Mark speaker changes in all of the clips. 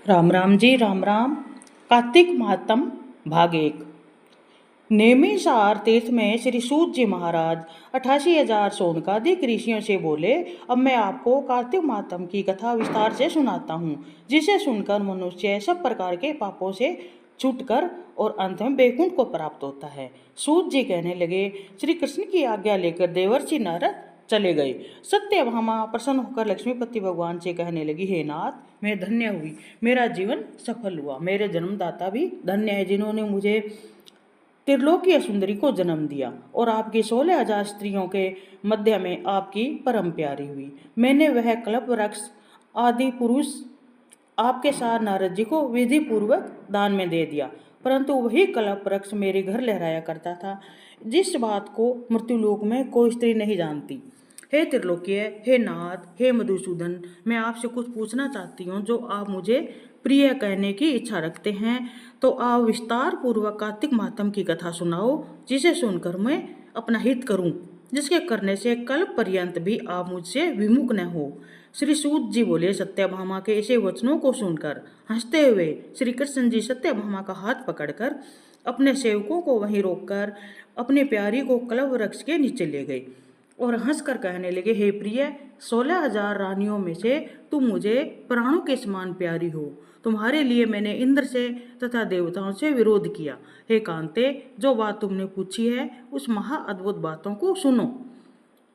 Speaker 1: राम राम जी, राम राम। कार्तिक महात्म भाग 1। नेमिषार तीर्थ में श्री सूत जी महाराज 88,000 सोनकादिक ऋषियों से बोले, अब मैं आपको कार्तिक महात्म की कथा विस्तार से सुनाता हूँ, जिसे सुनकर मनुष्य सब प्रकार के पापों से छूटकर और अंत में बैकुंठ को प्राप्त होता है। सूत जी कहने लगे, श्री कृष्ण की आज्ञा लेकर देवर्षि नारद चले गए। सत्यभामा प्रसन्न होकर लक्ष्मीपति भगवान से कहने लगी, हे नाथ, मैं धन्य हुई, मेरा जीवन सफल हुआ। मेरे जन्मदाता भी धन्य है, जिन्होंने मुझे त्रिलोकीय सुंदरी को जन्म दिया और आपकी 16,000 स्त्रियों के मध्य में आपकी परम प्यारी हुई। मैंने वह कल्प वृक्ष आदि पुरुष आपके साथ नारद जी को विधि पूर्वक दान में दे दिया, परंतु वही कल्प वृक्ष मेरे घर लहराया करता था, जिस बात को मृत्युलोक में कोई स्त्री नहीं जानती। हे त्रिलोकीय, हे नाथ, हे मधुसूदन, मैं आपसे कुछ पूछना चाहती हूँ। जो आप मुझे प्रिय कहने की इच्छा रखते हैं, तो आप विस्तार पूर्वक कार्तिक महात्म की कथा सुनाओ, जिसे सुनकर मैं अपना हित करूं, जिसके करने से कल पर्यंत भी आप मुझसे विमुख न हो। श्री सूत जी बोले, सत्यभामा के ऐसे वचनों को सुनकर हंसते हुए श्री कृष्ण जी सत्यभामा का हाथ पकड़कर अपने सेवकों को वहीं रोककर अपनी प्यारी को कल्प वृक्ष के नीचे ले गए और हंसकर कहने लगे, हे प्रिय, 16,000 रानियों में से तुम मुझे प्राणों के समान प्यारी हो। तुम्हारे लिए मैंने इंद्र से तथा देवताओं से विरोध किया। हे कांते, जो बात तुमने पूछी है, उस महाअद्भुत बातों को सुनो।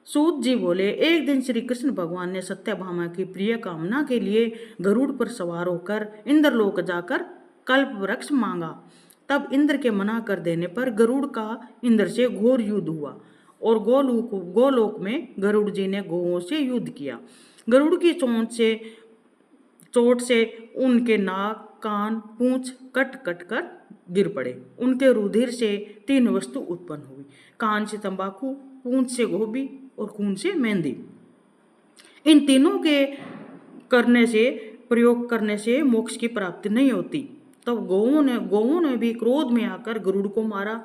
Speaker 1: सूत जी बोले, एक दिन श्री कृष्ण भगवान ने सत्यभामा की प्रिय कामना के लिए गरुड़ पर सवार होकर इंद्रलोक जाकर कल्प वृक्ष मांगा। तब इंद्र के मना कर देने पर गरुड़ का इंद्र से घोर युद्ध हुआ और गोलोक में गरुड़ जी ने गौओं से युद्ध किया। गरुड़ की चोट से उनके नाक, कान, पूंछ कट कट कर गिर पड़े। उनके रुधिर से 3 वस्तु उत्पन्न हुई, कान से तंबाकू, पूंछ से गोभी और खून से मेहंदी। इन तीनों के प्रयोग करने से मोक्ष की प्राप्ति नहीं होती। तब गौओं ने भी क्रोध में आकर गरुड़ को मारा,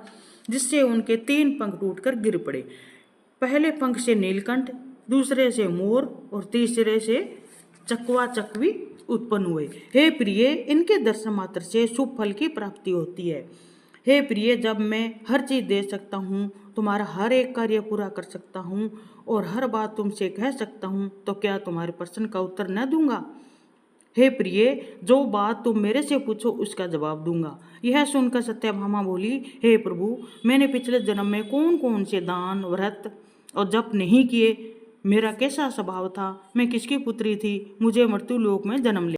Speaker 1: जिससे उनके 3 पंख टूटकर गिर पड़े। पहले पंख से नीलकंठ, दूसरे से मोर और तीसरे से चकवा चकवी उत्पन्न हुए। हे प्रिय, इनके दर्शन मात्र से शुभ फल की प्राप्ति होती है। हे प्रिय, जब मैं हर चीज दे सकता हूँ, तुम्हारा हर एक कार्य पूरा कर सकता हूँ और हर बात तुमसे कह सकता हूँ, तो क्या तुम्हारे प्रश्न का उत्तर न दूंगा? हे प्रिय, जो बात तुम मेरे से पूछो उसका जवाब दूंगा। यह सुनकर सत्यभामा बोली, हे प्रभु, मैंने पिछले जन्म में कौन कौन से दान, व्रत और जप नहीं किए? मेरा कैसा स्वभाव था? मैं किसकी पुत्री थी? मुझे मृत्युलोक में जन्म ले